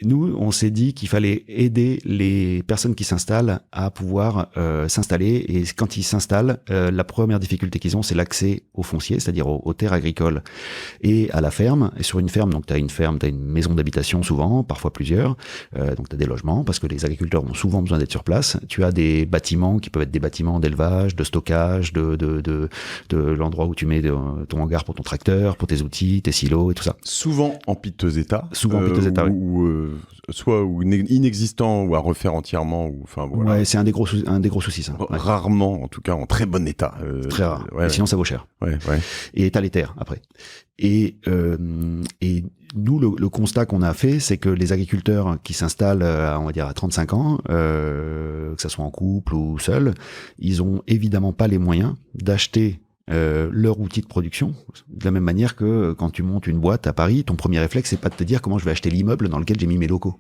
nous, on s'est dit qu'il fallait aider les personnes qui s'installent à pouvoir s'installer. Et quand ils s'installent, la première difficulté qu'ils ont, c'est l'accès au foncier, c'est-à-dire aux terres agricoles et à la ferme. Et sur une ferme, donc tu as une maison d'habitation souvent, parfois plusieurs. Donc tu as des logements parce que les agriculteurs ont souvent besoin d'être sur place. Tu as des bâtiments qui peuvent être des bâtiments d'élevage, de stockage, de l'endroit où tu mets ton hangar pour ton tracteur, pour tes outils, tes silos et tout ça. Souvent en piteux état. Souvent en piteux état, oui. Soit inexistant ou à refaire entièrement. Ou, voilà. Ouais, c'est un des gros soucis, ça. Ouais. Rarement, en tout cas, en très bon état. Très rare. Sinon, ça vaut cher. Ouais. Et t'as les terres, après. Et nous, le constat qu'on a fait, c'est que les agriculteurs qui s'installent, on va dire, à 35 ans, que ça soit en couple ou seul, ils ont évidemment pas les moyens d'acheter leur outil de production, de la même manière que quand tu montes une boîte à Paris, ton premier réflexe, c'est pas de te dire comment je vais acheter l'immeuble dans lequel j'ai mis mes locaux.